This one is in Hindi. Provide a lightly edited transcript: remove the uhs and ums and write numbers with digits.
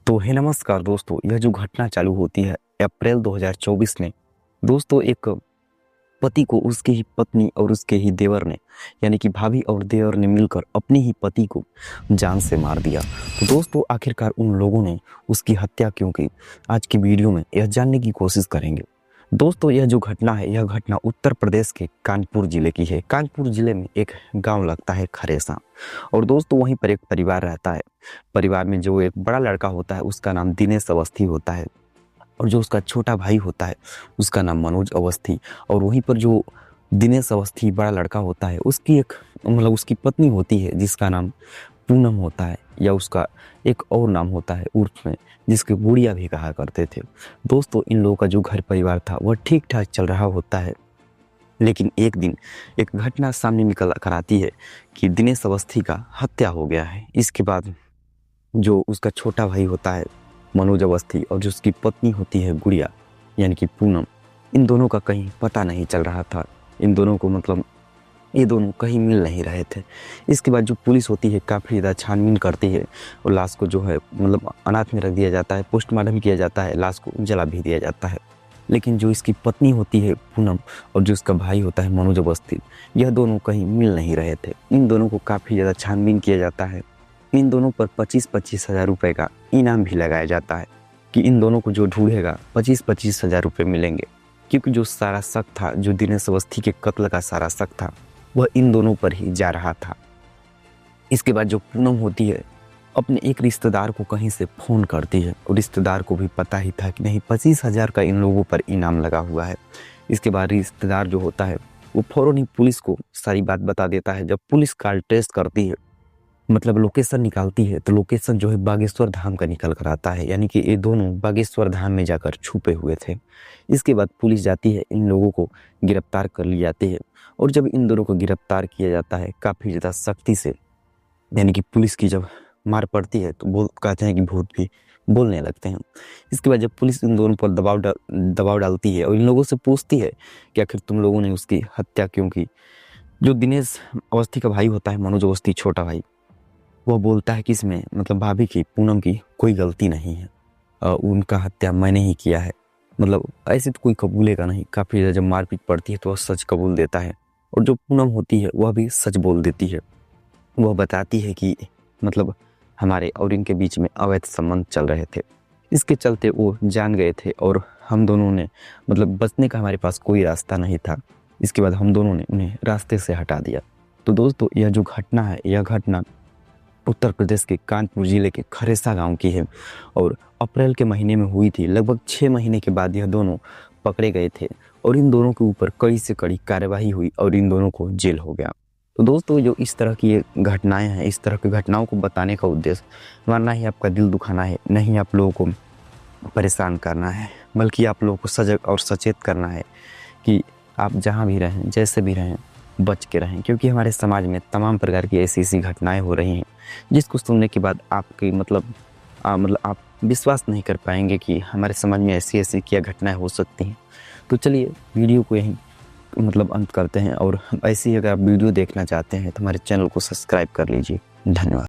तो है नमस्कार दोस्तों, यह जो घटना चालू होती है अप्रैल 2024 में। दोस्तों, एक पति को उसकी ही पत्नी और उसके ही देवर ने, यानी कि भाभी और देवर ने मिलकर अपने ही पति को जान से मार दिया। तो दोस्तों, आखिरकार उन लोगों ने उसकी हत्या क्यों की, आज की वीडियो में यह जानने की कोशिश करेंगे। दोस्तों, यह जो घटना है, यह घटना उत्तर प्रदेश के कानपुर जिले की है। कानपुर जिले में एक गांव लगता है खरेसा, और दोस्तों वहीं पर एक परिवार रहता है। परिवार में जो एक बड़ा लड़का होता है उसका नाम दिनेश अवस्थी होता है, और जो उसका छोटा भाई होता है उसका नाम मनोज अवस्थी। और वहीं पर जो दिनेश अवस्थी बड़ा लड़का होता है उसकी एक उसकी पत्नी होती है जिसका नाम पूनम होता है, या उसका एक और नाम होता है उर्फ में जिसके गुड़िया भी कहा करते थे। दोस्तों, इन लोगों का जो घर परिवार था वह ठीक ठाक चल रहा होता है, लेकिन एक दिन एक घटना सामने निकल कर आती है कि दिनेश अवस्थी का हत्या हो गया है। इसके बाद जो उसका छोटा भाई होता है मनोज अवस्थी, और जो उसकी पत्नी होती है गुड़िया यानी कि पूनम, इन दोनों का कहीं पता नहीं चल रहा था। इन दोनों को ये दोनों कहीं मिल नहीं रहे थे। इसके बाद जो पुलिस होती है काफ़ी ज़्यादा छानबीन करती है, और लाश को जो है अनाथ में रख दिया जाता है, पोस्टमार्टम किया जाता है, लाश को जला भी दिया जाता है। लेकिन जो इसकी पत्नी होती है पूनम और जो इसका भाई होता है मनोज अवस्थी, यह दोनों कहीं मिल नहीं रहे थे। इन दोनों को काफ़ी ज़्यादा छानबीन किया जाता है। इन दोनों पर 25-25 हज़ार रुपये का इनाम भी लगाया जाता है कि इन दोनों को जो ढूंढेगा 25-25 हज़ार रुपये मिलेंगे, क्योंकि जो सारा शक था, जो दिनेश अवस्थी के कत्ल का सारा शक था, वह इन दोनों पर ही जा रहा था। इसके बाद जो पूनम होती है अपने एक रिश्तेदार को कहीं से फ़ोन करती है, और रिश्तेदार को भी पता ही था कि नहीं 25,000 का इन लोगों पर इनाम लगा हुआ है। इसके बाद रिश्तेदार जो होता है वो फ़ौरन ही पुलिस को सारी बात बता देता है। जब पुलिस कॉल ट्रेस करती है, लोकेशन निकालती है, तो लोकेशन जो है बागेश्वर धाम का निकल कर आता है, यानी कि ये दोनों बागेश्वर धाम में जाकर छुपे हुए थे। इसके बाद पुलिस जाती है, इन लोगों को गिरफ्तार कर ली जाती है। और जब इन दोनों को गिरफ्तार किया जाता है काफ़ी ज़्यादा सख्ती से, यानी कि पुलिस की जब मार पड़ती है तो कहते हैं कि भूत भी बोलने लगते हैं। इसके बाद जब पुलिस इन दोनों पर दबाव डालती है और इन लोगों से पूछती है कि आखिर तुम लोगों ने उसकी हत्या क्यों की, जो दिनेश अवस्थी का भाई होता है मनोज अवस्थी छोटा भाई, वह बोलता है कि इसमें भाभी की पूनम की कोई गलती नहीं है, उनका हत्या मैंने ही किया है। ऐसे तो कोई कबूलेगा नहीं। काफ़ी ज़्यादा जब मारपीट पड़ती है तो वह सच कबूल देता है, और जो पूनम होती है वह भी सच बोल देती है। वह बताती है कि हमारे और इनके बीच में अवैध संबंध चल रहे थे, इसके चलते वो जान गए थे, और हम दोनों ने बचने का हमारे पास कोई रास्ता नहीं था। इसके बाद हम दोनों ने उन्हें रास्ते से हटा दिया। तो दोस्तों, यह जो घटना है, यह घटना उत्तर प्रदेश के कानपुर जिले के खरेसा गांव की है, और अप्रैल के महीने में हुई थी। लगभग 6 महीने के बाद यह दोनों पकड़े गए थे, और इन दोनों के ऊपर कड़ी से कड़ी कार्रवाई हुई और इन दोनों को जेल हो गया। तो दोस्तों, जो इस तरह की ये घटनाएं हैं, इस तरह की घटनाओं को बताने का उद्देश्य ना ही आपका दिल दुखाना है, न ही आप लोगों को परेशान करना है, बल्कि आप लोगों को सजग और सचेत करना है कि आप जहाँ भी रहें, जैसे भी रहें, बच के रहें। क्योंकि हमारे समाज में तमाम प्रकार की ऐसी घटनाएं हो रही हैं जिसको सुनने के बाद आपकी आप विश्वास नहीं कर पाएंगे कि हमारे समाज में ऐसी क्या घटनाएं हो सकती हैं। तो चलिए वीडियो को यहीं अंत करते हैं, और ऐसी अगर आप वीडियो देखना चाहते हैं तो हमारे चैनल को सब्सक्राइब कर लीजिए। धन्यवाद।